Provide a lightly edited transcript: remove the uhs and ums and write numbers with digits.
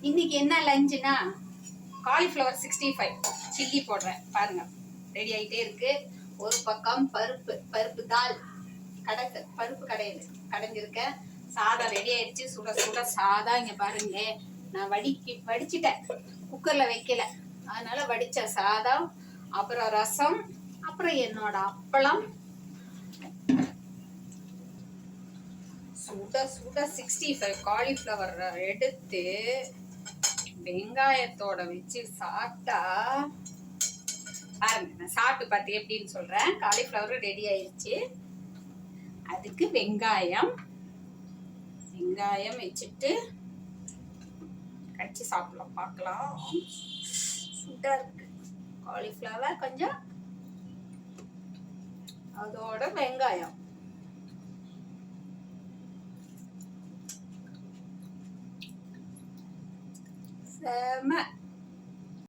இன்னைக்கு என்ன லஞ்சுனா cauliflower 65 chilli போடுறேன் பாருங்க. ரெடி ஆகிட்டே இருக்கு. ஒரு பக்கம் பருப்பு தால் பருப்பு கடைஞ்சிருக்கேன். சாதம் ரெடி ஆயிடுச்சு. சுட சுட சாதம் இங்க பாருங்க. நான் வடிச்சிட்டேன், குக்கர்ல வைக்கல. அதனால வடிச்ச சாதம், அப்புறம் ரசம், அப்புறம் என்னோட அப்பளம். சுட சுட 65 காலிஃப்ளவர் எடுத்து வெங்காயத்தோட வச்சு சாப்பிட்டா பாருங்க. நான் சாப்பிட்டு பார்த்து எப்படின்னு சொல்றேன். காலிஃப்ளவர் ரெடி ஆயிடுச்சு. அதுக்கு வெங்காயம் வச்சுட்டு கடிச்சு சாப்பிடலாம். பார்க்கலாம். சுடா இருக்கு காலிஃப்ளவர். கொஞ்சம் அதோட வெங்காயம் செம.